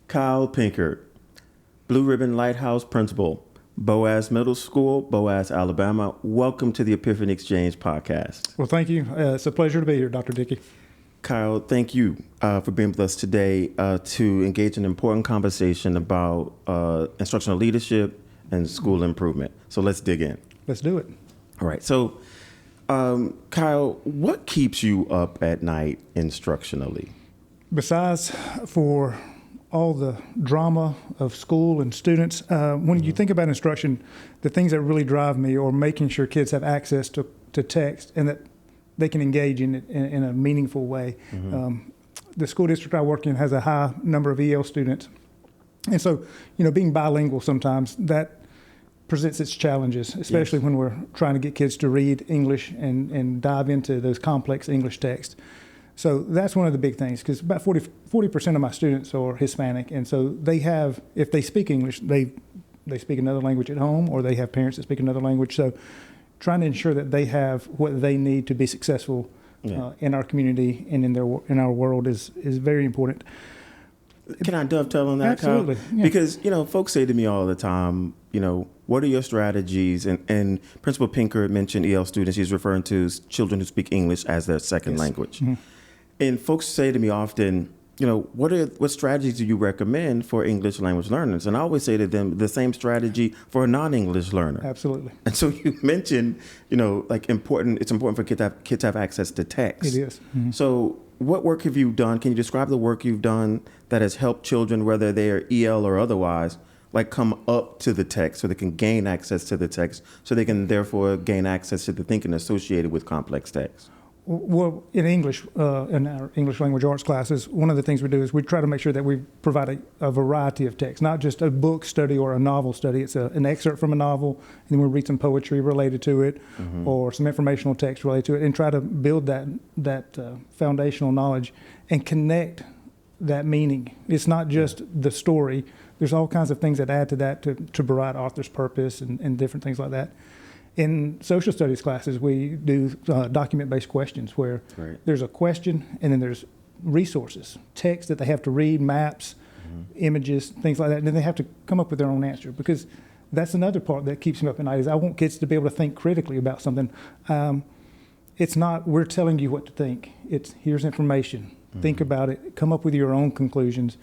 Kyle Pinckard, Blue Ribbon Lighthouse Principal, Boaz Middle School, Boaz, Alabama. Welcome to the Epiphany Exchange podcast. Well, thank you. It's a pleasure to be here, Dr. Dickey. Kyle, thank you for being with us today to engage in an important conversation about instructional leadership and school improvement. So let's dig in. Let's do it. All right. So, Kyle, what keeps you up at night instructionally? Besides for all the drama of school and students, when you think about instruction, the things that really drive me are making sure kids have access to text and that they can engage in it in a meaningful way. The school district I work in has a high number of EL students. And so, being bilingual sometimes, that presents its challenges, especially when we're trying to get kids to read English and dive into those complex English texts. So that's one of the big things, because about 40% of my students are Hispanic, and so they have, if they speak English, they speak another language at home, or they have parents that speak another language. So trying to ensure that they have what they need to be successful in our community and in our world is very important. Can I dovetail on that, Absolutely. Kyle? Yeah. Because, folks say to me all the time, what are your strategies? And Principal Pinckard mentioned EL students. He's referring to children who speak English as their second language. Mm-hmm. And folks say to me often, what strategies do you recommend for English language learners? And I always say to them, the same strategy for a non-English learner. Absolutely. And so you mentioned, it's important for kids to have access to text. It is. Mm-hmm. So what work have you done? Can you describe the work you've done that has helped children, whether they are EL or otherwise, come up to the text so they can gain access to the text, so they can therefore gain access to the thinking associated with complex text? Well, in English, in our English language arts classes, one of the things we do is we try to make sure that we provide a variety of text, not just a book study or a novel study. It's an excerpt from a novel, and then we read some poetry related to it, or some informational text related to it, and try to build that foundational knowledge and connect that meaning. It's not just the story. There's all kinds of things that add to that to provide author's purpose and different things like that. In social studies classes, we do document-based questions where there's a question and then there's resources, text that they have to read, maps, images, things like that, and then they have to come up with their own answer, because that's another part that keeps me up at night is I want kids to be able to think critically about something. It's not we're telling you what to think. It's here's information. Think about it. Come up with your own conclusions.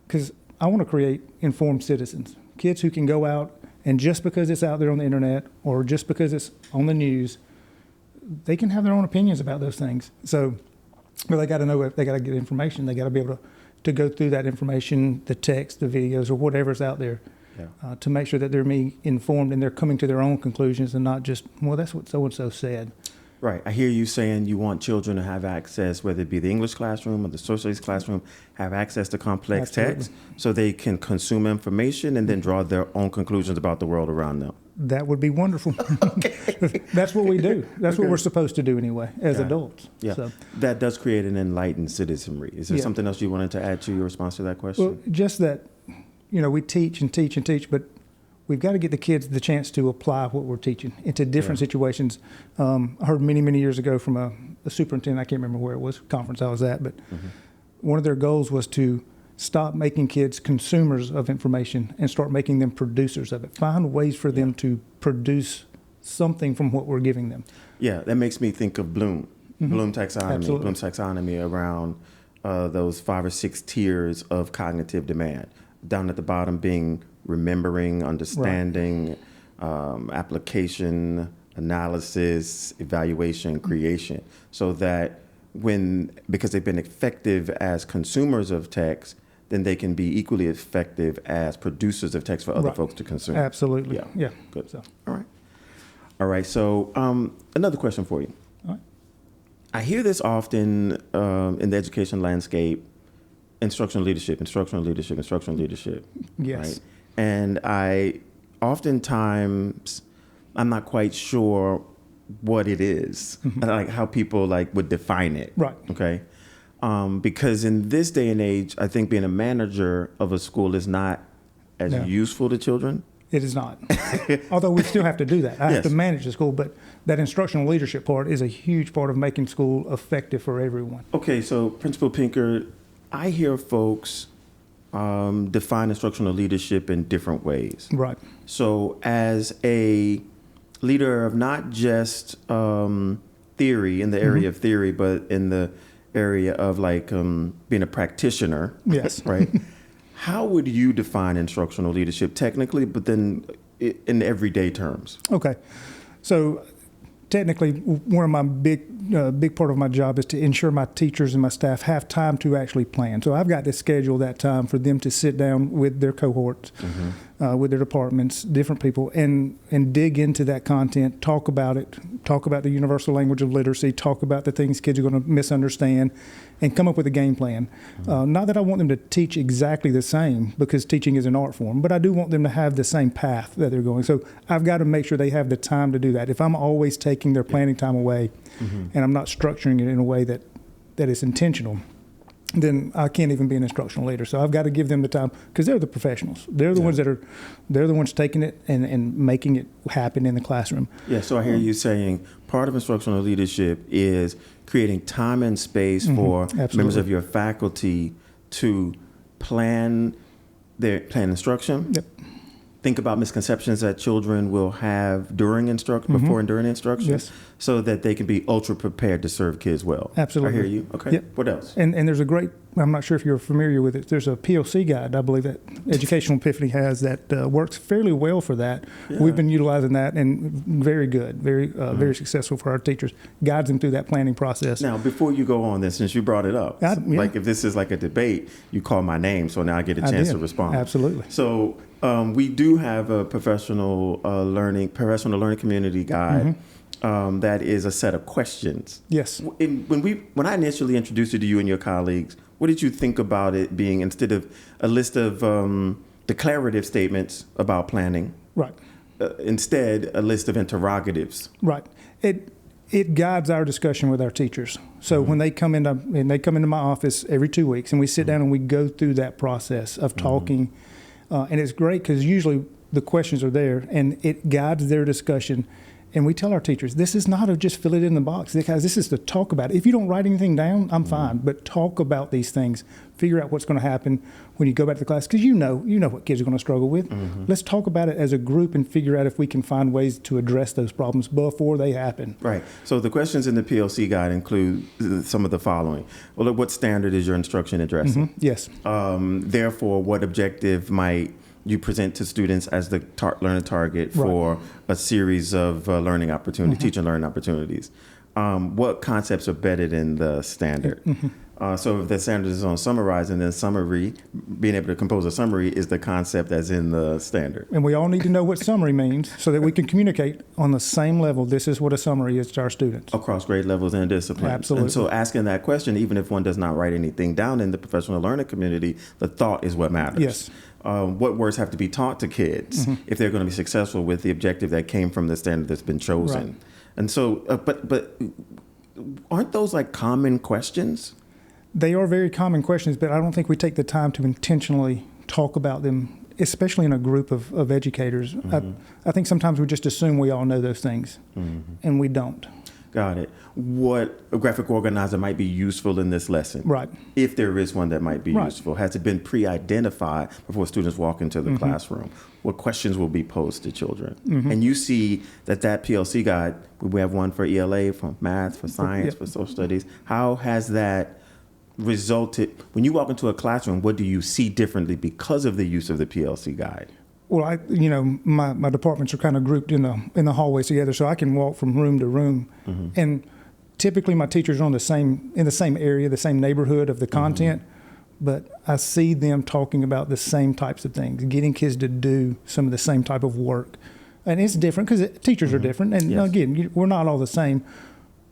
Because I want to create informed citizens, kids who can go out and just because it's out there on the internet or just because it's on the news, they can have their own opinions about those things. So, but they got to know, they got to get information. They got to be able to go through that information, the text, the videos, or whatever's out there, to make sure that they're being informed and they're coming to their own conclusions and not just, well, that's what so-and-so said. Right. I hear you saying you want children to have access, whether it be the English classroom or the social studies classroom, have access to complex text so they can consume information and then draw their own conclusions about the world around them. That would be wonderful. That's what we do. That's what we're supposed to do anyway as adults. Yeah. So. That does create an enlightened citizenry. Is there something else you wanted to add to your response to that question? Well, just that, we teach and teach and teach, but we've got to get the kids the chance to apply what we're teaching into different situations. I heard many, many years ago from a superintendent, I can't remember where it was, conference I was at, but one of their goals was to stop making kids consumers of information and start making them producers of it. Find ways for them to produce something from what we're giving them. Yeah, that makes me think of Bloom. Bloom taxonomy. Absolutely. Bloom taxonomy around those 5 or 6 tiers of cognitive demand. Down at the bottom being remembering, understanding, application, analysis, evaluation, creation. So that because they've been effective as consumers of text, then they can be equally effective as producers of text for other Right. folks to consume. Absolutely. Yeah. Yeah. Good. So, All right. So another question for you. all right. I hear this often in the education landscape: instructional leadership, instructional leadership, instructional leadership. Yes. Right? And I oftentimes I'm not quite sure what it is, like how people like would define it. Right. Okay. Because in this day and age, I think being a manager of a school is not as No. useful to children. It is not. Although we still have to do that. I have Yes. to manage the school, but that instructional leadership part is a huge part of making school effective for everyone. Okay, so Principal Pinckard, I hear folks define instructional leadership in different ways. Right. So as a leader of not just theory, in the area of theory, but in the area of like being a practitioner, Yes. right? How would you define instructional leadership technically, but then in everyday terms? Okay. So technically, one of my big part of my job is to ensure my teachers and my staff have time to actually plan. So I've got to schedule that time for them to sit down with their cohorts, with their departments, different people, and dig into that content, talk about it, talk about the universal language of literacy, talk about the things kids are going to misunderstand, and come up with a game plan. Not that I want them to teach exactly the same, because teaching is an art form, but I do want them to have the same path that they're going. So I've got to make sure they have the time to do that. If I'm always taking their planning time away and I'm not structuring it in a way that is intentional, then I can't even be an instructional leader. So I've got to give them the time, because they're the professionals. They're the ones they're the ones taking it and making it happen in the classroom. Yeah, so I hear you saying part of instructional leadership is creating time and space for members of your faculty to plan instruction. Yep. Think about misconceptions that children will have during before and during instruction, Yes. so that they can be ultra prepared to serve kids well. Absolutely. I hear you. Okay. Yep. What else? And there's a great, I'm not sure if you're familiar with it, there's a PLC guide, I believe, that Educational Epiphany has that works fairly well for that. Yeah. We've been utilizing that, and very good, very successful for our teachers. Guides them through that planning process. Now, before you go on this, since you brought it up, Yeah. like if this is like a debate, you call my name, so now I get a chance to respond. Absolutely. So we do have a professional learning community guide that is a set of questions. Yes. When I initially introduced it to you and your colleagues, what did you think about it being, instead of a list of declarative statements about planning, Right. instead a list of interrogatives? Right. It guides our discussion with our teachers. So when they come into my office every 2 weeks, and we sit down and we go through that process of talking, and it's great because usually the questions are there, and it guides their discussion. And we tell our teachers, this is not to just fill it in the box, because this is to talk about it. If you don't write anything down, I'm fine, but talk about these things. Figure out what's going to happen when you go back to the class, because you know what kids are going to struggle with. Let's talk about it as a group and figure out if we can find ways to address those problems before they happen. Right. So the questions in the PLC guide include some of the following. Well, what standard is your instruction addressing? Yes. Therefore, what objective might you present to students as the learner target for a series of learning opportunities, teaching learning opportunities? What concepts are embedded in the standard? So if the standard is on summarizing, then summary, being able to compose a summary is the concept that's in the standard. And we all need to know what summary means so that we can communicate on the same level. This is what a summary is to our students. Across grade levels and disciplines. Absolutely. And so asking that question, even if one does not write anything down in the professional learning community, the thought is what matters. Yes. What words have to be taught to kids if they're going to be successful with the objective that came from the standard that's been chosen. Right. And so, but aren't those like common questions? They are very common questions, but I don't think we take the time to intentionally talk about them, especially in a group of educators. I think sometimes we just assume we all know those things, and we don't. Got it. What a graphic organizer might be useful in this lesson? Right. If there is one that might be Right. useful. Has it been pre-identified before students walk into the classroom? What questions will be posed to children? And you see that PLC guide, we have one for ELA, for math, for science, for social studies. How has that resulted, when you walk into a classroom, what do you see differently because of the use of the PLC guide? Well, my departments are kind of grouped in the hallways together, so I can walk from room to room, and typically my teachers are in the same area, the same neighborhood of the content, but I see them talking about the same types of things, getting kids to do some of the same type of work. And it's different because teachers are different. And again, we're not all the same,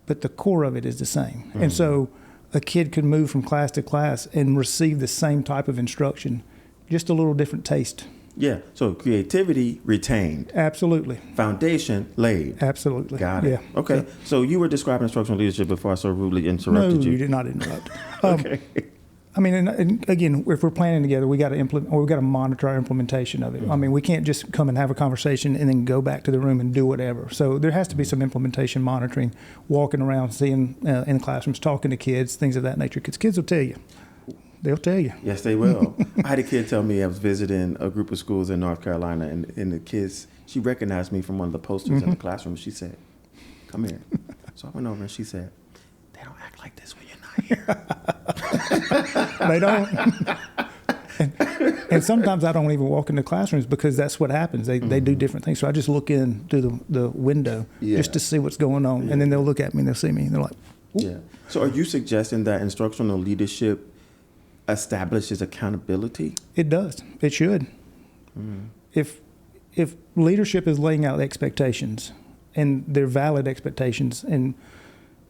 but the core of it is the same. And so a kid could move from class to class and receive the same type of instruction, just a little different taste. Yeah. So creativity retained. Absolutely. Foundation laid. Absolutely. Got it. Yeah. Okay. So you were describing instructional leadership before I so rudely interrupted you. No, you did not interrupt. Okay. I mean, and again, if we're planning together, we got to implement, or we got to monitor our implementation of it. I mean, we can't just come and have a conversation and then go back to the room and do whatever. So there has to be some implementation monitoring, walking around, seeing in classrooms, talking to kids, things of that nature. Because kids will tell you. They'll tell you. Yes, they will. I had a kid tell me I was visiting a group of schools in North Carolina, and the kids, she recognized me from one of the posters in the classroom. She said, "Come here." So I went over and she said, "They don't act like this when you're not here." They don't. And sometimes I don't even walk into classrooms because that's what happens. They do different things. So I just look in through the window just to see what's going on. And then they'll look at me and they'll see me and they're like, "Ooh." Yeah. So are you suggesting that instructional leadership establishes accountability? It does. It should. If leadership is laying out expectations and they're valid expectations, and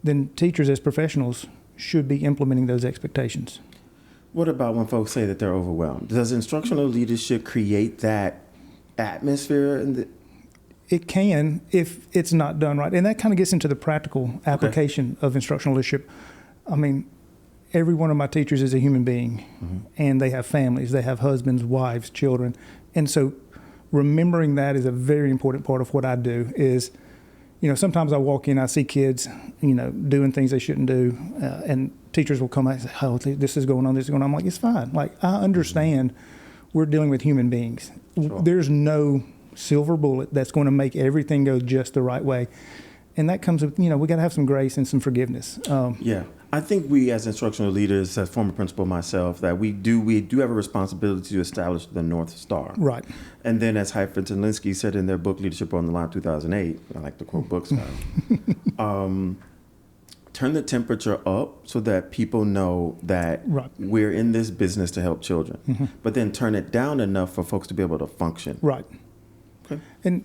then teachers as professionals should be implementing those expectations. What about when folks say that they're overwhelmed? Does instructional leadership create that atmosphere? It can if it's not done right. And that kind of gets into the practical application of instructional leadership. I mean, every one of my teachers is a human being, and they have families, they have husbands, wives, children. And so remembering that is a very important part of what I do is, sometimes I walk in, I see kids, doing things they shouldn't do, and teachers will come out and say, "Oh, this is going on, this is going on." I'm like, it's fine. Like, I understand we're dealing with human beings. Sure. There's no silver bullet that's going to make everything go just the right way. And that comes with, we got to have some grace and some forgiveness. Yeah. I think we as instructional leaders, as former principal myself, that we do have a responsibility to establish the North Star. Right. And then as Hyphen and Linsky said in their book, Leadership on the Line, 2008, I like to quote books now, turn the temperature up so that people know that we're in this business to help children, but then turn it down enough for folks to be able to function. Right. Okay. And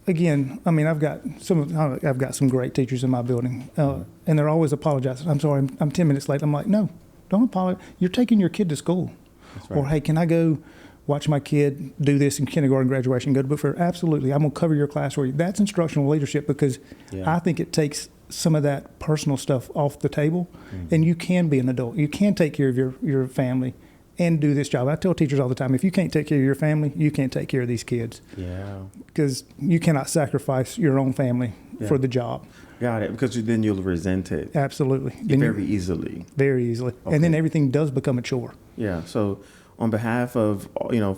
again, I mean, I've got some great teachers in my building, and they're always apologizing. "I'm sorry, I'm 10 minutes late." I'm like, "No, don't apologize. You're taking your kid to school." That's right. Or, "Hey, can I go watch my kid do this in kindergarten graduation, go to book fair?" "Absolutely. I'm going to cover your class for you." That's instructional leadership, because I think it takes some of that personal stuff off the table, and you can be an adult. You can take care of your family and do this job. I tell teachers all the time, if you can't take care of your family, you can't take care of these kids. Yeah. Because you cannot sacrifice your own family for the job. Got it. Because then you'll resent it. Absolutely. Very easily. Very easily. Okay. And then everything does become a chore. Yeah. So on behalf of,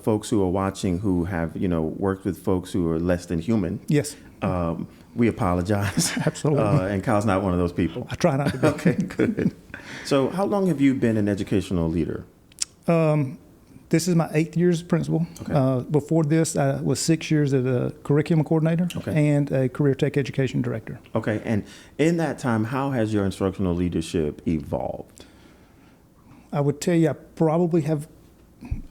folks who are watching who have, worked with folks who are less than human. Yes. We apologize. Absolutely. And Kyle's not one of those people. I try not to be. Okay, good. So how long have you been an educational leader? This is my 8th year as principal. Okay. Before this, I was 6 years as a curriculum coordinator and a career tech education director. Okay. And in that time, how has your instructional leadership evolved? I would tell you, I probably have,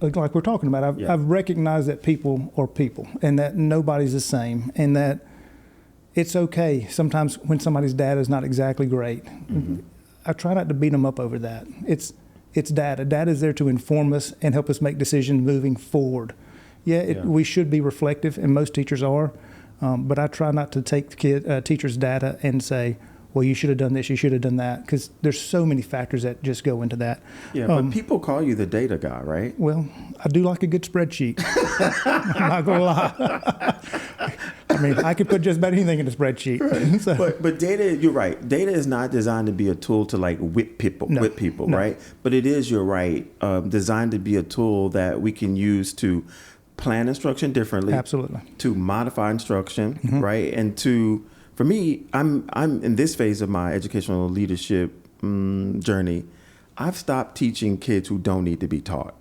like we're talking about, I've recognized that people are people and that nobody's the same, and that it's okay sometimes when somebody's data is not exactly great. I try not to beat them up over that. It's data. Data is there to inform us and help us make decisions moving forward. We should be reflective, and most teachers are, but I try not to take teachers' data and say, "Well, you should have done this, you should have done that," because there's so many factors that just go into that. Yeah, but people call you the data guy, right? Well, I do like a good spreadsheet. I'm not going to lie. I mean, I could put just about anything in a spreadsheet. Right. So. But data, you're right. Data is not designed to be a tool to whip people, right? But it is, you're right, designed to be a tool that we can use to plan instruction differently. Absolutely. To modify instruction, right? And for me, I'm in this phase of my educational leadership journey. I've stopped teaching kids who don't need to be taught.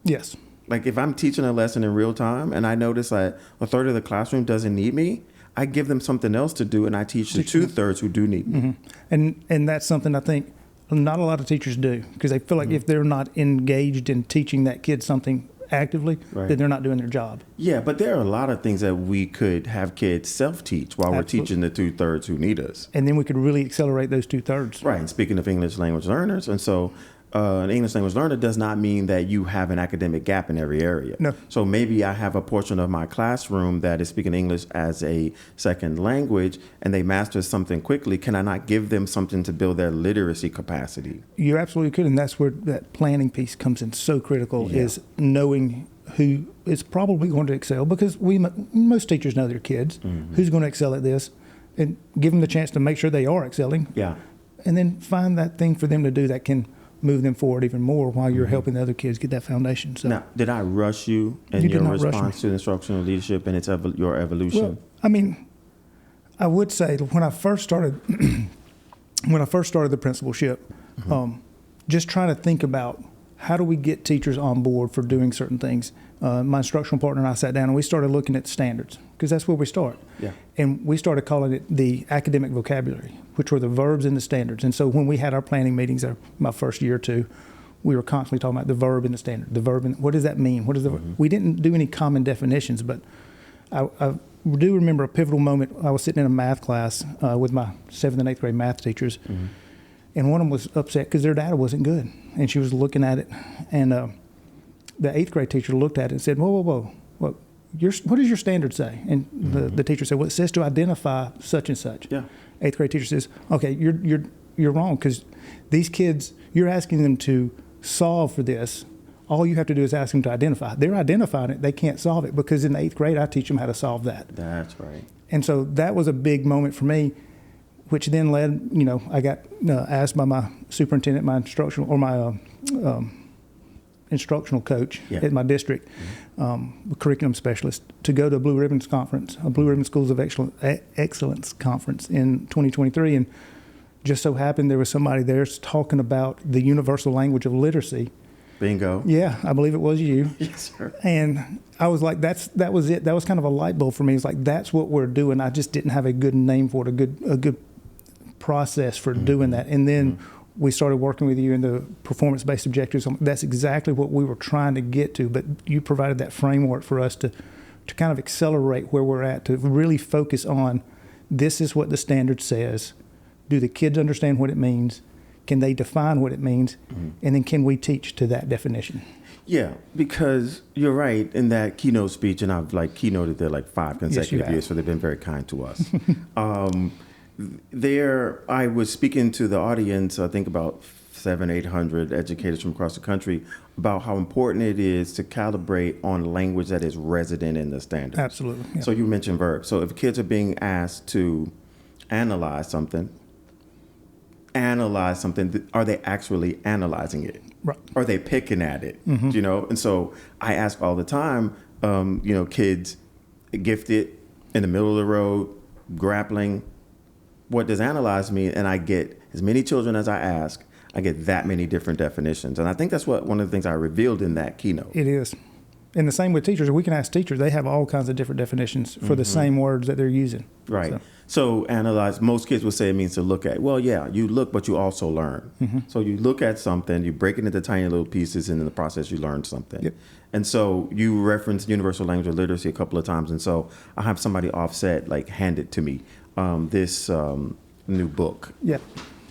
Yes. Like if I'm teaching a lesson in real time and I notice that a third of the classroom doesn't need me, I give them something else to do, and I teach the 2/3 who do need me. And that's something I think not a lot of teachers do, because they feel like if they're not engaged in teaching that kid something actively, then they're not doing their job. Yeah, but there are a lot of things that we could have kids self-teach while Absolutely. we're teaching the 2/3 who need us. And then we could really accelerate those 2/3. Right. And speaking of English language learners, and so an English language learner does not mean that you have an academic gap in every area. No. So maybe I have a portion of my classroom that is speaking English as a second language, and they master something quickly. Can I not give them something to build their literacy capacity? You absolutely could, and that's where that planning piece comes in so critical, is knowing who is probably going to excel, because most teachers know their kids, who's going to excel at this, and give them the chance to make sure they are excelling. Yeah. And then find that thing for them to do that can move them forward even more while you're helping the other kids get that foundation. So Now, did I rush you in your response to instructional leadership and its your evolution? Well, I mean, I would say when I first started, the principalship, just trying to think about how do we get teachers on board for doing certain things. My instructional partner and I sat down and we started looking at standards, because that's where we start. Yeah. And we started calling it the academic vocabulary, which were the verbs in the standards. And so when we had our planning meetings, my first year or two, we were constantly talking about the verb in the standard. The verb, what does that mean? What is the? We didn't do any common definitions, but I do remember a pivotal moment. I was sitting in a math class with my 7th and 8th grade math teachers, and one of them was upset because their data wasn't good, and she was looking at it, and the 8th grade teacher looked at it and said, "Whoa! What does your standard say?" And the teacher said, "Well, it says to identify such and such." Yeah. 8th grade teacher says, "Okay, you're wrong, because these kids, you're asking them to solve for this. All you have to do is ask them to identify. They're identifying it. They can't solve it, because in the 8th grade, I teach them how to solve that." That's right. And so that was a big moment for me, which then led, I got asked by my superintendent, my instructional coach at my district, curriculum specialist, to go to a Blue Ribbons conference, a Blue Ribbon Schools of Excellence conference in 2023. And just so happened there was somebody there talking about the universal language of literacy. Bingo. Yeah, I believe it was you. Yes, sir. And I was like, that was it. That was kind of a light bulb for me. It's like, that's what we're doing. I just didn't have a good name for it, a good process for doing that. And then we started working with you in the performance-based objectives. That's exactly what we were trying to get to, but you provided that framework for us to kind of accelerate where we're at, to really focus on, this is what the standard says. Do the kids understand what it means? Can they define what it means? And then can we teach to that definition? Yeah, because you're right in that keynote speech, and I've keynoted there 5 consecutive years, so they've been very kind to us. There, I was speaking to the audience, I think about 700-800 educators from across the country, about how important it is to calibrate on language that is resident in the standard. Absolutely. Yeah. So you mentioned verbs. So if kids are being asked to analyze something, are they actually analyzing it? Right. Are they picking at it? And so I ask all the time, kids gifted, in the middle of the road, grappling, what does analyze mean? And I get as many children as I ask, I get that many different definitions. And I think that's one of the things I revealed in that keynote. It is. And the same with teachers. We can ask teachers. They have all kinds of different definitions for the same words that they're using. Right. So analyze, most kids will say it means to look at. Well, yeah, you look, but you also learn. So you look at something, you break it into tiny little pieces, and in the process you learn something. Yep. And so you referenced universal language of literacy a couple of times. And so I have somebody offset, hand it to me, this new book. Yeah.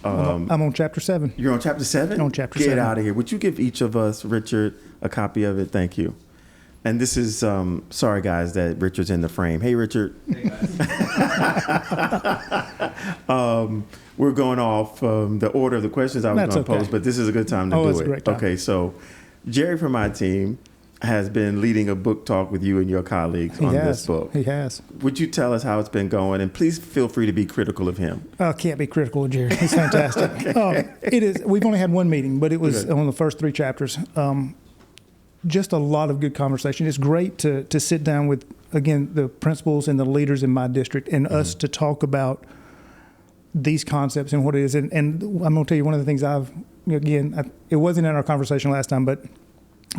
I'm on chapter 7. You're on chapter 7? On chapter Get 7. Get out of here. Would you give each of us, Richard, a copy of it? Thank you. And this is, sorry guys that Richard's in the frame. Hey, Richard. Hey, guys. We're going off the order of the questions I was going to pose, but this is a good time to do it's it. A great time. Okay, so Jerry from my team has been leading a book talk with you and your colleagues on this book. He has. Would you tell us how it's been going? And please feel free to be critical of him. I can't be critical of Jerry. He's fantastic. It is. We've only had one meeting, but it was on the first 3 chapters. Just a lot of good conversation. It's great to sit down with, again, the principals and the leaders in my district and us to talk about these concepts and what it is. And I'm going to tell you one of the things it wasn't in our conversation last time, but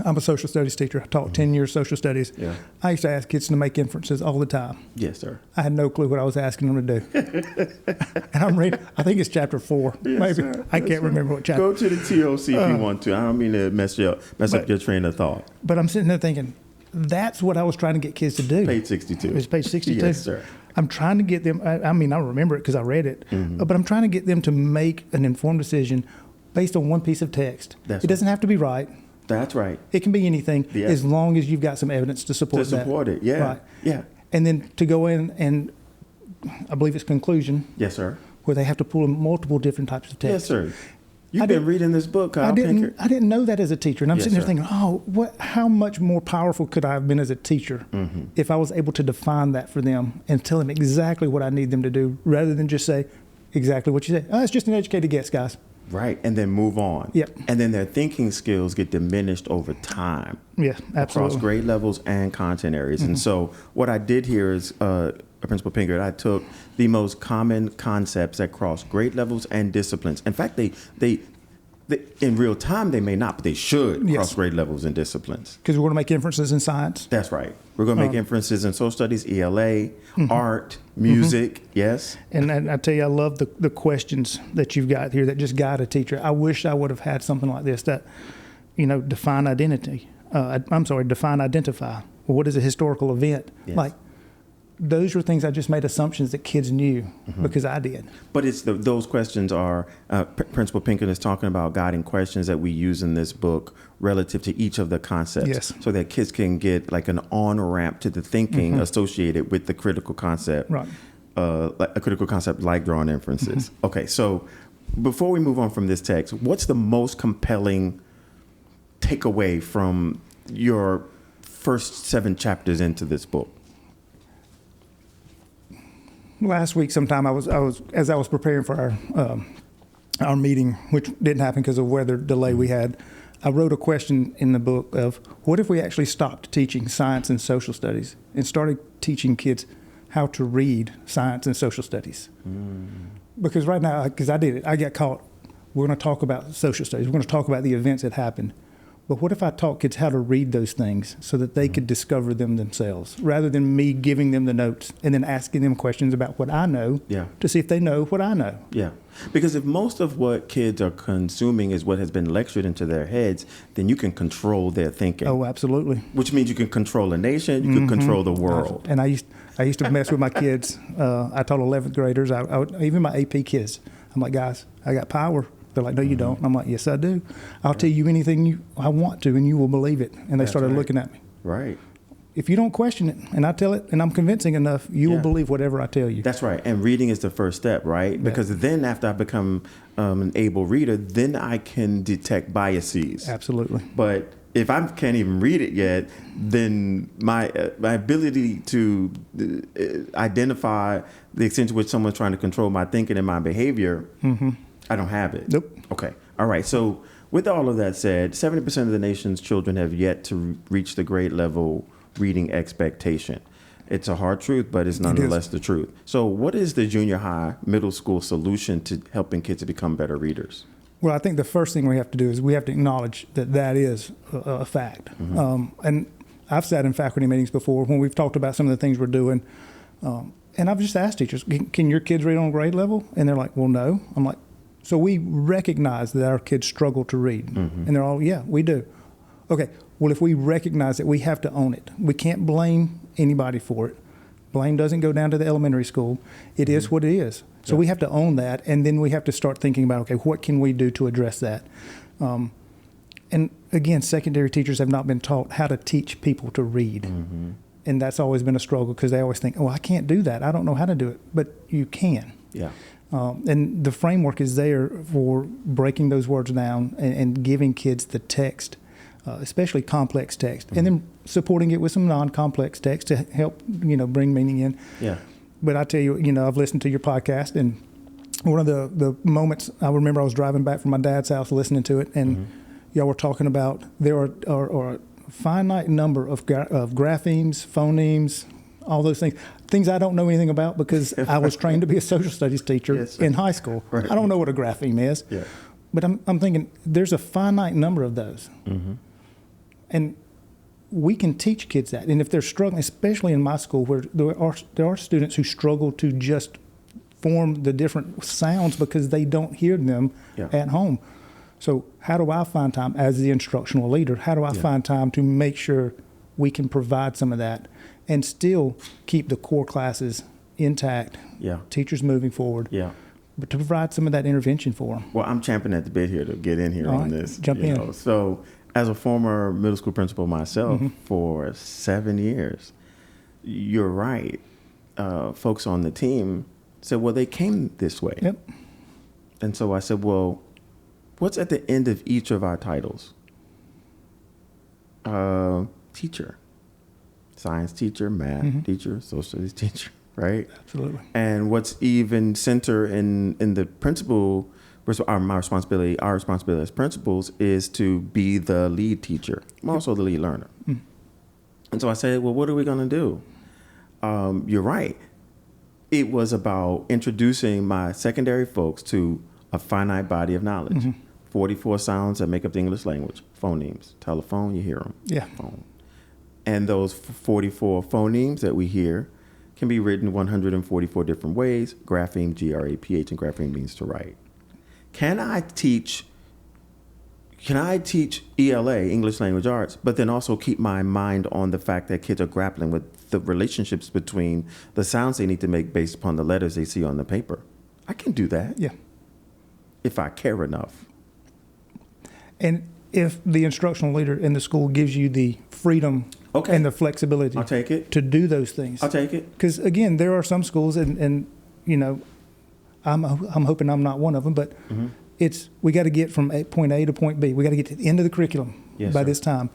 I'm a social studies teacher. I taught 10 years social studies. Yeah. I used to ask kids to make inferences all the time. Yes, sir. I had no clue what I was asking them to do. And I'm reading, I think it's chapter 4. Yes, maybe. sir. I can't remember what chapter. Go to the TOC if you want to. I don't mean to mess up your train of thought. But I'm sitting there thinking, that's what I was trying to get kids to do. Page 62. It was page 62. Yes, sir. I'm trying to get them, I mean, I remember it because I read it, but I'm trying to get them to make an informed decision based on one piece of text. It doesn't have to be right. That's right. It can be anything Yes. as long as you've got some evidence to support that. To support it, yeah. Right. Yeah. And then to go in and, I believe it's conclusion, Yes, sir. where they have to pull in multiple different types of text. Yes, sir. You've I been didn't- reading this book, Kyle Pinckard. I didn't know that as a teacher. And I'm Yes, sitting there sir. thinking, how much more powerful could I have been as a teacher if I was able to define that for them and tell them exactly what I need them to do rather than just say exactly what you said. Oh, it's just an educated guess, guys. Right, and then move on. Yep. And then their thinking skills get diminished over time. Yeah, absolutely. Across grade levels and content areas. And so what I did here is, Principal Pinckard, I took the most common concepts that cross grade levels and disciplines. In fact, they in real time, they may not, but they should Yes. cross grade levels and disciplines. Because we're going to make inferences in science. That's right. We're going to make inferences in social studies, ELA, art, music, yes? And I tell you, I love the questions that you've got here that just guide a teacher. I wish I would have had something like this that, define identity. Define identify. Well, what is a historical event? Yes. Like, those were things I just made assumptions that kids knew because I did. But it's those questions are, Principal Pinckard is talking about guiding questions that we use in this book relative to each of the concepts. Yes. So that kids can get like an on-ramp to the thinking associated with the critical concept. Right. Like a critical concept like drawing inferences. Okay, so before we move on from this text, what's the most compelling takeaway from your first 7 chapters into this book? Last week, sometime as I was preparing for our meeting, which didn't happen because of weather delay we had, I wrote a question in the book of what if we actually stopped teaching science and social studies and started teaching kids how to read science and social studies? Because right now, because I did it, I got caught. We're going to talk about social studies. We're going to talk about the events that happened. But what if I taught kids how to read those things so that they could discover them themselves, rather than me giving them the notes and then asking them questions about what I know to see if they know what I know? Yeah. Because if most of what kids are consuming is what has been lectured into their heads, then you can control their thinking. Oh, absolutely. Which means you can control a nation, you can control the world. And I used to mess with my kids. I taught 11th graders, even my AP kids. I'm like, guys, I got power. They're like, no, you don't. I'm like, yes, I do. I'll tell you anything I want to, and you will believe it. And they started looking at me. Right. If you don't question it, and I tell it, and I'm convincing enough, you will believe whatever I tell you. That's right. And reading is the first step, right? Yeah. Because then after I become an able reader, then I can detect biases. Absolutely. But if I can't even read it yet, then my ability to identify the extent to which someone's trying to control my thinking and my behavior, I don't have it. Nope. Okay. All right. So with all of that said, 70% of the nation's children have yet to reach the grade level reading expectation. It's a hard truth, but it's nonetheless the truth. So what is the junior high, middle school solution to helping kids to become better readers? Well, I think the first thing we have to do is we have to acknowledge that is a fact. And I've sat in faculty meetings before when we've talked about some of the things we're doing. And I've just asked teachers, can your kids read on grade level? And they're like, well, no. I'm like, so we recognize that our kids struggle to read. And they're all, yeah, we do. Okay, well, if we recognize it, we have to own it. We can't blame anybody for it. Blame doesn't go down to the elementary school. It is what it is. So we have to own that, and then we have to start thinking about, okay, what can we do to address that? And again, secondary teachers have not been taught how to teach people to read. And that's always been a struggle because they always think, oh, I can't do that. I don't know how to do it. But you can. Yeah. And the framework is there for breaking those words down and giving kids the text, especially complex text, and then supporting it with some non-complex text to help, bring meaning in. Yeah. But I tell you, I've listened to your podcast, and one of the moments I remember I was driving back from my dad's house listening to it, and y'all were talking about there are a finite number of graphemes, phonemes, all those things I don't know anything about because I was trained to be a social studies teacher in high school. Right. I don't know what a grapheme is, but I'm thinking there's a finite number of those. And we can teach kids that. And if they're struggling, especially in my school where there are students who struggle to just form the different sounds because they don't hear them at home. So how do I find time as the instructional leader? How do I find time to make sure we can provide some of that and still keep the core classes intact, teachers moving forward, but to provide some of that intervention for them? Well, I'm champing at the bit here to get in here on this. Jump in. So as a former middle school principal myself for 7 years, you're right. Folks on the team said, well, they came this way. Yep. And so I said, well, what's at the end of each of our titles? Teacher, science teacher, math teacher, social studies teacher, right? Absolutely. And what's even center in the principal, my responsibility, our responsibility as principals is to be the lead teacher. I'm also the lead learner. And so I said, well, what are we going to do? You're right. It was about introducing my secondary folks to a finite body of knowledge. 44 sounds that make up the English language. Phonemes. Telephone, you hear them. Yeah. Phone. And those 44 phonemes that we hear can be written 144 different ways. Grapheme, G-R-A-P-H, and grapheme means to write. Can I teach ELA, English Language Arts, but then also keep my mind on the fact that kids are grappling with the relationships between the sounds they need to make based upon the letters they see on the paper? I can do that. Yeah. If I care enough. And if the instructional leader in the school gives you the freedom and the flexibility, I'll take it. To do those things. I'll take it. Because again, there are some schools, and you know, I'm hoping I'm not one of them, but we got to get from point A to point B. We got to get to the end of the curriculum by this time.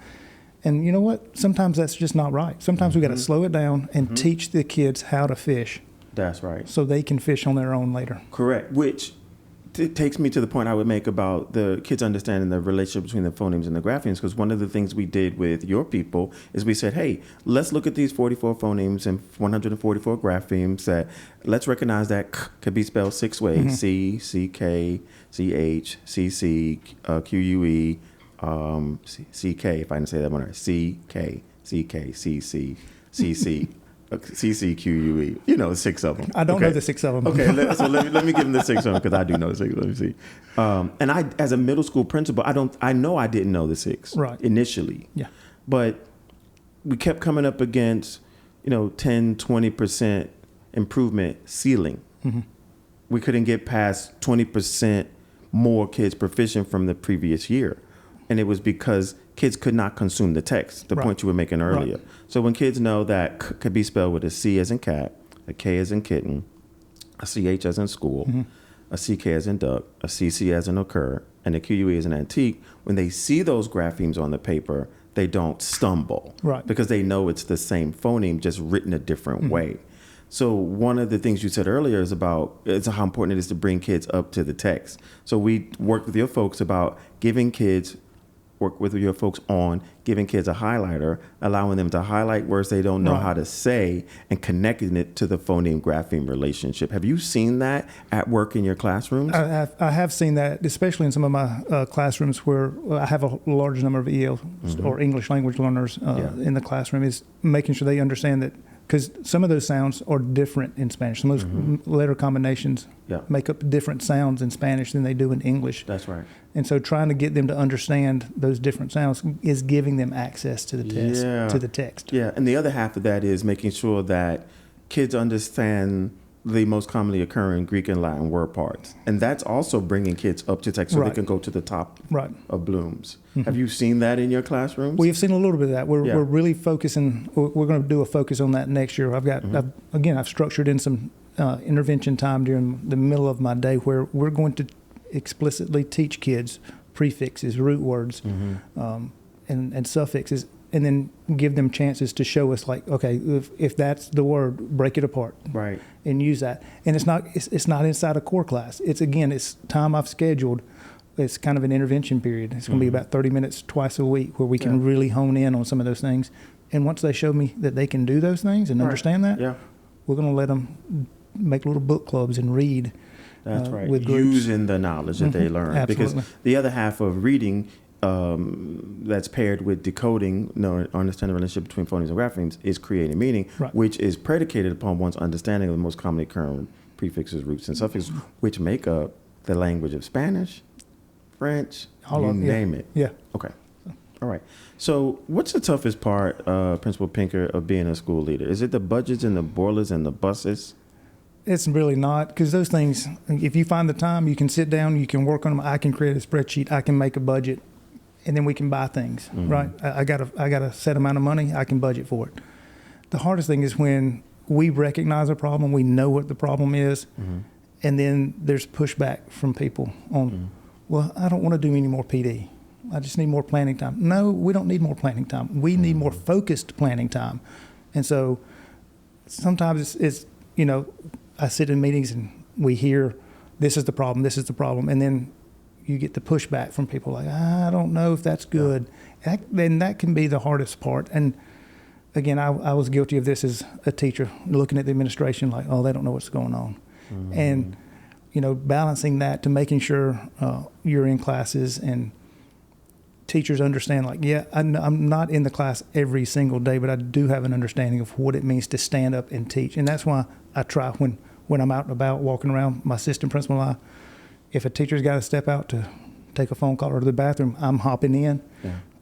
And you know what? Sometimes that's just not right. Sometimes we got to slow it down and teach the kids how to fish. That's right. So they can fish on their own later. Correct. Which takes me to the point I would make about the kids understanding the relationship between the phonemes and the graphemes, because one of the things we did with your people is we said, hey, let's look at these 44 phonemes and 144 graphemes. That let's recognize that k could be spelled 6 ways: C, C-K, C-H, C-C, Q-U-E, C-K, if I didn't say that one right, C-K, C-K, C-C, C-C. C-C-Q-U-E. You know, 6 of them. I don't know the 6 of them. Okay, so let me give them the 6 of them because I do know the 6. Let me see. And I, as a middle school principal, I know I didn't know the 6 initially. Yeah. But we kept coming up against, 10, 20% improvement ceiling. We couldn't get past 20% more kids proficient from the previous year. And it was because kids could not consume the text, the point you were making earlier. So when kids know that k could be spelled with a C as in cat, a K as in kitten, a CH as in school, a CK as in duck, a CC as in occur, and a QUE as in antique, when they see those graphemes on the paper, they don't stumble. Because they know it's the same phoneme, just written a different way. So one of the things you said earlier is how important it is to bring kids up to the text. So we worked with your folks about work with your folks on giving kids a highlighter, allowing them to highlight words they don't know how to say, and connecting it to the phoneme-grapheme relationship. Have you seen that at work in your classrooms? I have seen that, especially in some of my classrooms where I have a large number of EL or English language learners in the classroom, is making sure they understand that, because some of those sounds are different in Spanish. Some of those letter combinations make up different sounds in Spanish than they do in English. That's right. And so trying to get them to understand those different sounds is giving them access to the text. Yeah, and the other half of that is making sure that kids understand the most commonly occurring Greek and Latin word parts. And that's also bringing kids up to text so they can go to the top of Bloom's. Have you seen that in your classrooms? We have seen a little bit of that. We're really focusing. We're going to do a focus on that next year. I've structured in some intervention time during the middle of my day where we're going to explicitly teach kids prefixes, root words, and suffixes, and then give them chances to show us, like, okay, if that's the word, break it apart, and use that. And it's not inside a core class. It's time I've scheduled. It's kind of an intervention period. It's going to be about 30 minutes twice a week where we can really hone in on some of those things. And once they show me that they can do those things and understand that, we're going to let them make little book clubs and read. That's right. With groups. Using the knowledge that they learn. Absolutely. Because the other half of reading that's paired with decoding, understanding the relationship between phonemes and graphemes is creating meaning, Right. which is predicated upon one's understanding of the most commonly occurring prefixes, roots, and suffixes, which make up the language of Spanish, French, you name it. Yeah. Okay. All right. So what's the toughest part, Principal Pinckard, of being a school leader? Is it the budgets and the boilers and the buses? It's really not, because those things, if you find the time, you can sit down, you can work on them. I can create a spreadsheet, I can make a budget, and then we can buy things, right? I got a set amount of money, I can budget for it. The hardest thing is when we recognize a problem, we know what the problem is, and then there's pushback from people on, well, I don't want to do any more PD. I just need more planning time. No, we don't need more planning time. We need more focused planning time. And so sometimes it's I sit in meetings and we hear, this is the problem, and then you get the pushback from people like, I don't know if that's good. Then that can be the hardest part. And again, I was guilty of this as a teacher, looking at the administration like, oh, they don't know what's going on. And, balancing that to making sure you're in classes and teachers understand, like, yeah, I'm not in the class every single day, but I do have an understanding of what it means to stand up and teach. And that's why I try when I'm out and about walking around, my assistant principal and I, if a teacher's got to step out to take a phone call or to the bathroom, I'm hopping in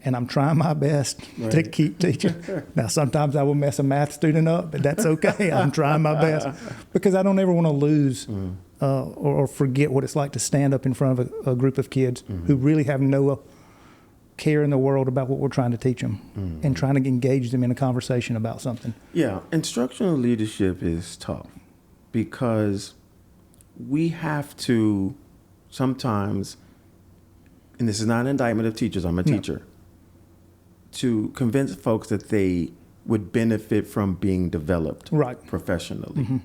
and I'm trying my best to keep teaching. Now, sometimes I will mess a math student up, but that's okay. I'm trying my best because I don't ever want to lose or forget what it's like to stand up in front of a group of kids who really have no care in the world about what we're trying to teach them and trying to engage them in a conversation about something. Yeah, instructional leadership is tough because we have to sometimes, and this is not an indictment of teachers, I'm a teacher, to convince folks that they would benefit from being developed professionally.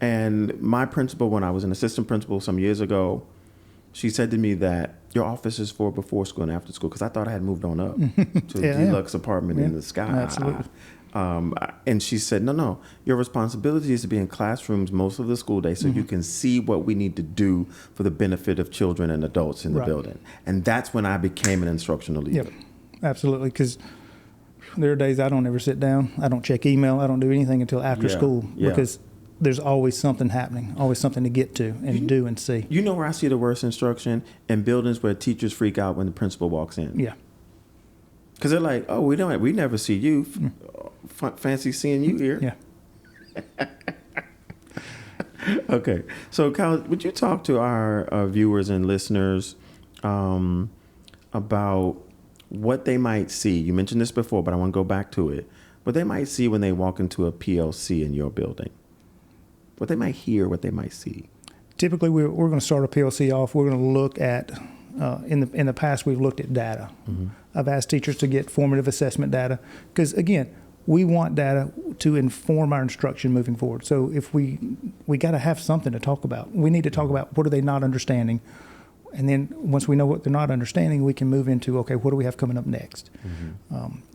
And my principal, when I was an assistant principal some years ago, she said to me that your office is for before school and after school, because I thought I had moved on up to a deluxe apartment in the sky. Absolutely. And she said, no, your responsibility is to be in classrooms most of the school day so you can see what we need to do for the benefit of children and adults in the building. And that's when I became an instructional leader. Yep, absolutely, because there are days I don't ever sit down, I don't check email, I don't do anything until after school because there's always something happening, always something to get to and do and see. You know where I see the worst instruction? In buildings where teachers freak out when the principal walks in. Yeah. Because they're like, oh, we never see you. Fancy seeing you here. Yeah. Okay. So, Kyle, would you talk to our viewers and listeners about what they might see? You mentioned this before, but I want to go back to it. What they might see when they walk into a PLC in your building. What they might hear, what they might see. Typically, we're going to start a PLC off. We're going to look at, in the past, we've looked at data. I've asked teachers to get formative assessment data because, again, we want data to inform our instruction moving forward. So if we got to have something to talk about. We need to talk about what are they not understanding. And then once we know what they're not understanding, we can move into, okay, what do we have coming up next?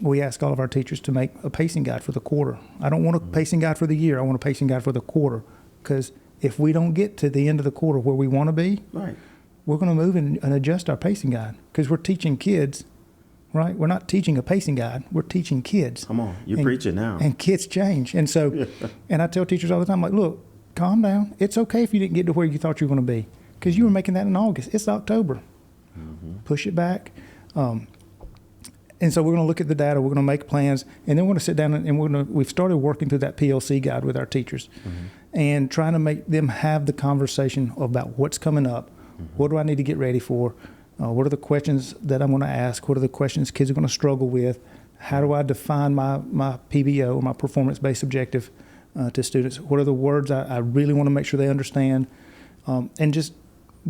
We ask all of our teachers to make a pacing guide for the quarter. I don't want a pacing guide for the year. I want a pacing guide for the quarter. Because if we don't get to the end of the quarter where we want to be, we're going to move and adjust our pacing guide. Because we're teaching kids, right? We're not teaching a pacing guide. We're teaching kids. Come on, you're preaching now. And kids change. And so, and I tell teachers all the time, like, look, calm down. It's okay if you didn't get to where you thought you were going to be. Because you were making that in August. It's October. Push it back. And so we're going to look at the data. We're going to make plans. And then we're going to sit down and we've started working through that PLC guide with our teachers and trying to make them have the conversation about what's coming up. What do I need to get ready for? What are the questions that I'm going to ask? What are the questions kids are going to struggle with? How do I define my PBO, or my performance-based objective to students? What are the words I really want to make sure they understand? And just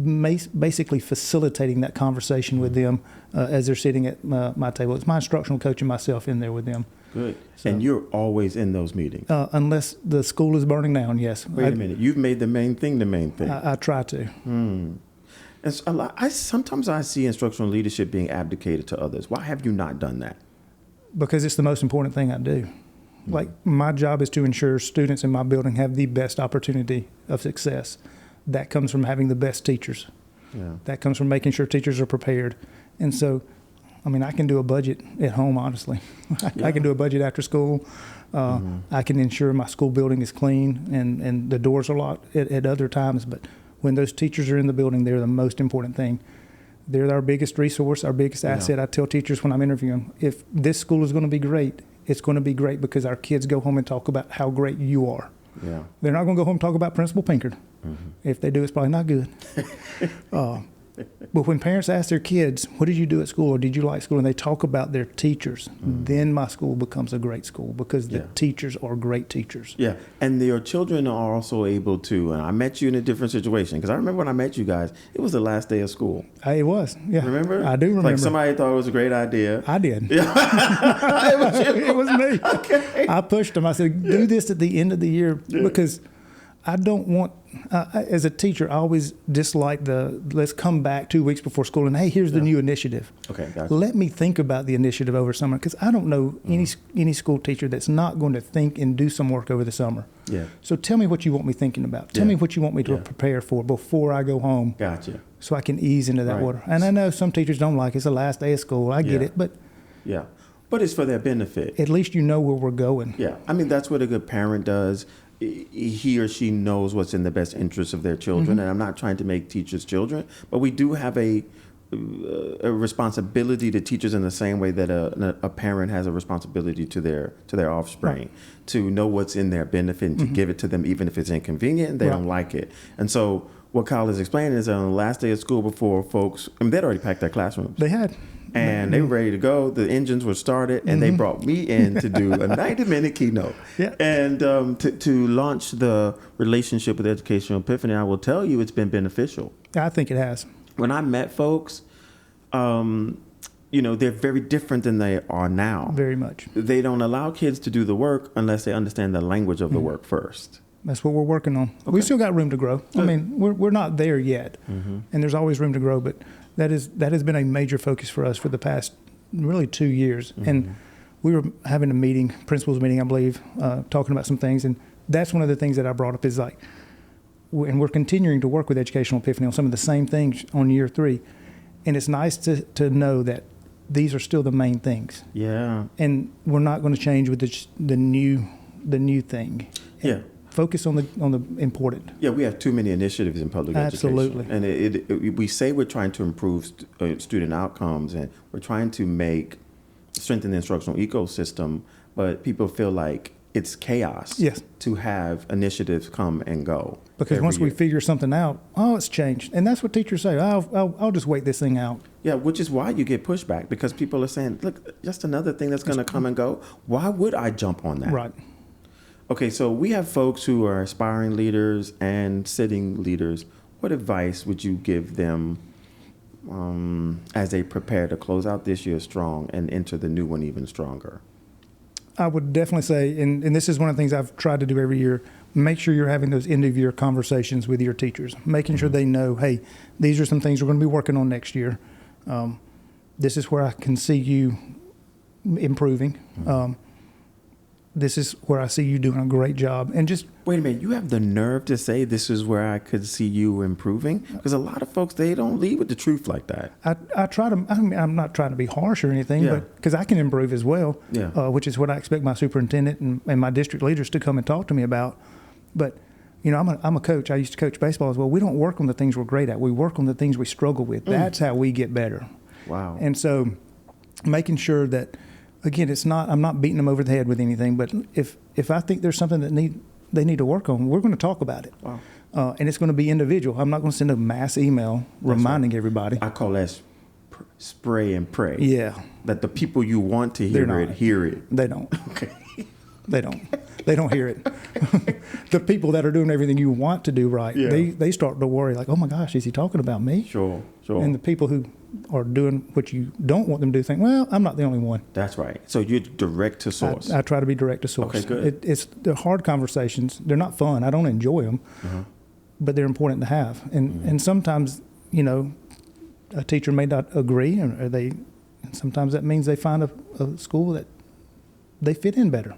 basically facilitating that conversation with them as they're sitting at my table. It's my instructional coach and myself in there with them. Good. So, and you're always in those meetings? Unless the school is burning down, yes. Wait a minute. You've made the main thing the main thing. I try to. And so sometimes I see instructional leadership being abdicated to others. Why have you not done that? Because it's the most important thing I do. Like, my job is to ensure students in my building have the best opportunity of success. That comes from having the best teachers. That comes from making sure teachers are prepared. And so I mean, I can do a budget at home, honestly. I can do a budget after school. I can ensure my school building is clean and the doors are locked at other times. But when those teachers are in the building, they're the most important thing. They're our biggest resource, our biggest asset. I tell teachers when I'm interviewing, if this school is going to be great, it's going to be great because our kids go home and talk about how great you are. Yeah. They're not going to go home and talk about Principal Pinckard. If they do, it's probably not good. But when parents ask their kids, what did you do at school or did you like school, and they talk about their teachers, then my school becomes a great school because the teachers are great teachers. Yeah, and your children are also able to, and I met you in a different situation, because I remember when I met you guys, it was the last day of school. It was, yeah. Remember? I do remember. Like somebody thought it was a great idea. I did. Yeah. It was you. It was me. Okay. I pushed them. I said, do this at the end of the year because I don't want, as a teacher, I always dislike let's come back 2 weeks before school and, hey, here's the new initiative. Okay, gotcha. Let me think about the initiative over summer because I don't know any school teacher that's not going to think and do some work over the summer. Yeah. So tell me what you want me thinking about. Tell me what you want me to prepare for before I go home. Gotcha. So I can ease into that water. And I know some teachers don't like it's the last day of school. I get it, but yeah. But it's for their benefit. At least you know where we're going. Yeah. I mean, that's what a good parent does. He or she knows what's in the best interest of their children. And I'm not trying to make teachers children, but we do have a responsibility to teachers in the same way that a parent has a responsibility to their offspring, to know what's in their benefit and to give it to them even if it's inconvenient and they don't like it. And so what Kyle is explaining is that on the last day of school before folks, I mean, they'd already packed their classrooms. They had. And they were ready to go. The engines were started, and they brought me in to do a 90-minute keynote. Yeah. And to launch the relationship with Educational Epiphany, I will tell you it's been beneficial. I think it has. When I met folks, they're very different than they are now. Very much. They don't allow kids to do the work unless they understand the language of the work first. That's what we're working on. Okay. We still got room to grow. Good. I mean, we're not there yet, and there's always room to grow, but that has been a major focus for us for the past really 2 years. And we were having a meeting, principals meeting, I believe, talking about some things, and that's one of the things that I brought up is like, and we're continuing to work with Educational Epiphany on some of the same things on year 3, and it's nice to know that these are still the main things. Yeah. And we're not going to change with the new thing. Yeah. Focus on the important. Yeah, we have too many initiatives in public education. Absolutely. And we say we're trying to improve student outcomes and we're trying to strengthen the instructional ecosystem, but people feel like it's chaos to have initiatives come and go. Because once we figure something out, it's changed. And that's what teachers say, I'll just wait this thing out. Yeah, which is why you get pushback because people are saying, look, just another thing that's going to come and go. Why would I jump on that? Right. Okay, so we have folks who are aspiring leaders and sitting leaders. What advice would you give them as they prepare to close out this year strong and enter the new one even stronger? I would definitely say, and this is one of the things I've tried to do every year, make sure you're having those end-of-year conversations with your teachers, making sure they know, hey, these are some things we're going to be working on next year. This is where I can see you improving. This is where I see you doing a great job. And just wait a minute, you have the nerve to say this is where I could see you improving? Because a lot of folks, they don't lead with the truth like that. I try to, I'm not trying to be harsh or anything, but because I can improve as well, which is what I expect my superintendent and my district leaders to come and talk to me about. But, I'm a coach. I used to coach baseball as well. We don't work on the things we're great at. We work on the things we struggle with. That's how we get better. Wow. And so making sure that, again, I'm not beating them over the head with anything, but if I think there's something that they need to work on, we're going to talk about it. Wow. And it's going to be individual. I'm not going to send a mass email reminding everybody. I call that spray and pray. Yeah. That the people you want to hear it. They don't. Okay. They don't. They don't hear it. The people that are doing everything you want to do right, they start to worry like, oh my gosh, is he talking about me? Sure. And the people who are doing what you don't want them to do think, well, I'm not the only one. That's right. So you're direct to source. I try to be direct to source. Okay, good. They're hard conversations. They're not fun. I don't enjoy them, but they're important to have. And sometimes, a teacher may not agree, and sometimes that means they find a school that they fit in better.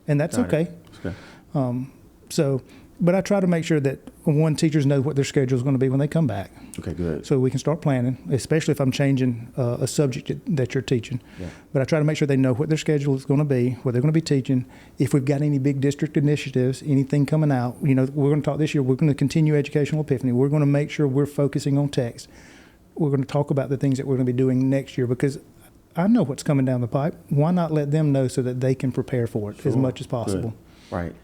And that's okay. Okay. So But I try to make sure that, one, teachers know what their schedule is going to be when they come back. Okay, good. So we can start planning, especially if I'm changing a subject that you're teaching. Yeah. But I try to make sure they know what their schedule is going to be, what they're going to be teaching. If we've got any big district initiatives, anything coming out, we're going to talk this year, we're going to continue Educational Epiphany. We're going to make sure we're focusing on text. We're going to talk about the things that we're going to be doing next year, because I know what's coming down the pipe. Why not let them know so that they can prepare for it as much as possible? Good. Right.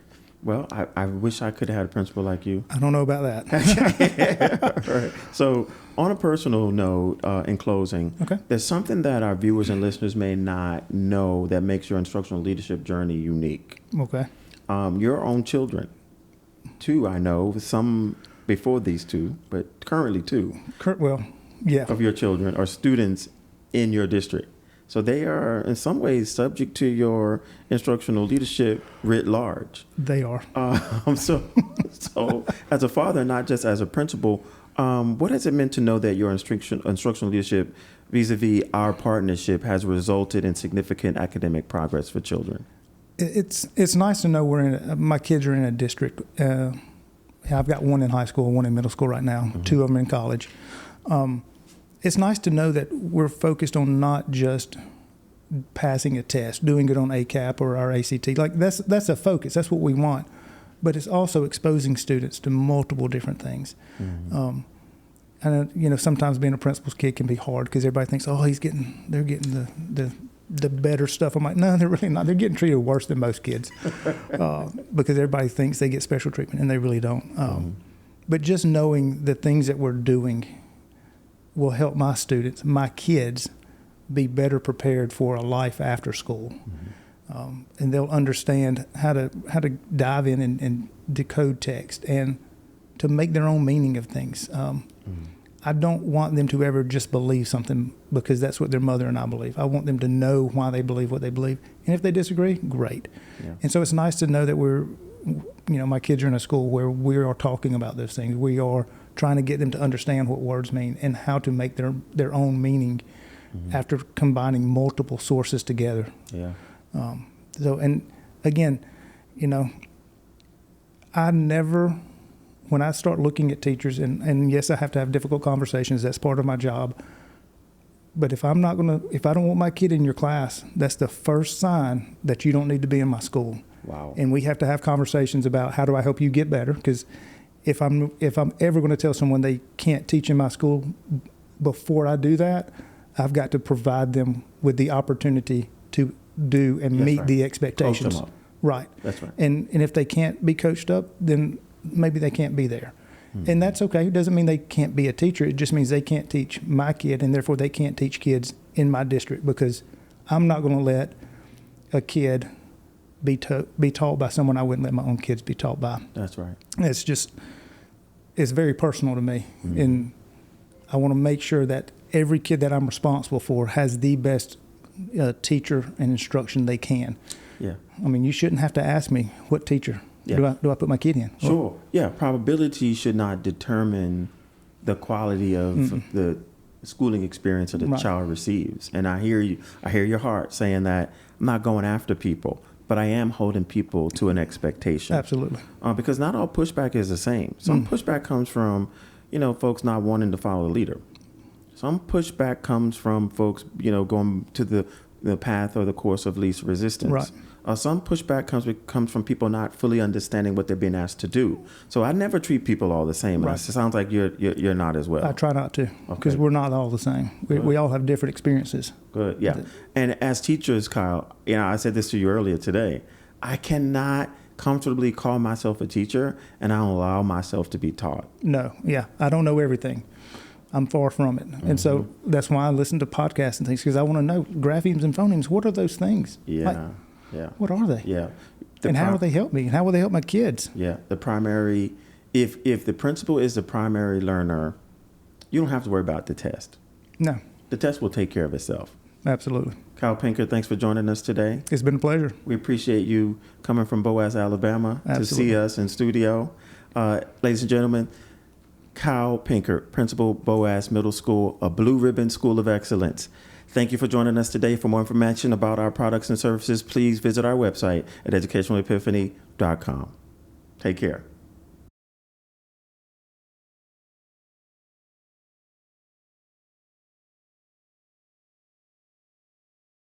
Well, I wish I could have had a principal like you. I don't know about that. Right. So on a personal note, in closing, Okay. There's something that our viewers and listeners may not know that makes your instructional leadership journey unique. Okay. Your own children, two, I know, some before these two, but currently two Yeah. of your children are students in your district. So they are in some ways subject to your instructional leadership writ large. They are. So as a father, not just as a principal, what has it meant to know that your instructional leadership vis-a-vis our partnership has resulted in significant academic progress for children? It's nice to know my kids are in a district. I've got one in high school, one in middle school right now, mm-hmm. Two of them in college. It's nice to know that we're focused on not just passing a test, doing it on ACAP or our ACT. Like that's a focus. That's what we want. But it's also exposing students to multiple different things. Mm-hmm. And sometimes being a principal's kid can be hard because everybody thinks, oh, they're getting the better stuff. I'm like, no, they're really not. They're getting treated worse than most kids because everybody thinks they get special treatment and they really don't. Mm-hmm. But just knowing the things that we're doing will help my students, my kids, be better prepared for a life after school. Mm-hmm. And they'll understand how to dive in and decode text and to make their own meaning of things. I don't want them to ever just believe something because that's what their mother and I believe. I want them to know why they believe what they believe. And if they disagree, great. Yeah. And so it's nice to know that my kids are in a school where we are talking about those things. We are trying to get them to understand what words mean and how to make their own meaning mm-hmm. after combining multiple sources together. Yeah. And again, when I start looking at teachers, and yes, I have to have difficult conversations. That's part of my job. But if I don't want my kid in your class, that's the first sign that you don't need to be in my school. Wow. And we have to have conversations about how do I help you get better? Because if I'm ever going to tell someone they can't teach in my school, before I do that, I've got to provide them with the opportunity to do and meet the expectations. Coach them up. Right. That's right. And if they can't be coached up, then maybe they can't be there. Mm-hmm. And that's okay. It doesn't mean they can't be a teacher. It just means they can't teach my kid, and therefore they can't teach kids in my district because I'm not going to let a kid be taught by someone I wouldn't let my own kids be taught by. That's right. It's very personal to me. Mm-hmm. And I want to make sure that every kid that I'm responsible for has the best teacher and instruction they can. Yeah. I mean, you shouldn't have to ask me what teacher do I put my kid in. Sure. Yeah. Probability should not determine the quality of mm-hmm. the schooling experience that the child receives. And I hear you. I hear your heart saying that I'm not going after people, but I am holding people to an expectation. Absolutely. Because not all pushback is the same. Some pushback comes from, folks not wanting to follow the leader. Some pushback comes from folks, going to the path or the course of least resistance. Right. Some pushback comes from people not fully understanding what they're being asked to do. So I never treat people all the same. Right. It sounds like you're not as well. I try not to, because we're not all the same. We all have different experiences. Good, yeah. And as teachers, Kyle, I said this to you earlier today, I cannot comfortably call myself a teacher and I don't allow myself to be taught. No, yeah. I don't know everything. I'm far from it. Mm-hmm. And so that's why I listen to podcasts and things, because I want to know graphemes and phonemes. What are those things? Yeah. What are they? Yeah. And how will they help me? And how will they help my kids? Yeah. The primary, if the principal is the primary learner, you don't have to worry about the test. No. The test will take care of itself. Absolutely. Kyle Pinckard, thanks for joining us today. It's been a pleasure. We appreciate you coming from Boaz, Alabama to see us in studio. Ladies and gentlemen, Kyle Pinckard, Principal, Boaz Middle School, a Blue Ribbon School of Excellence. Thank you for joining us today. For more information about our products and services, please visit our website at educationalepiphany.com. Take care.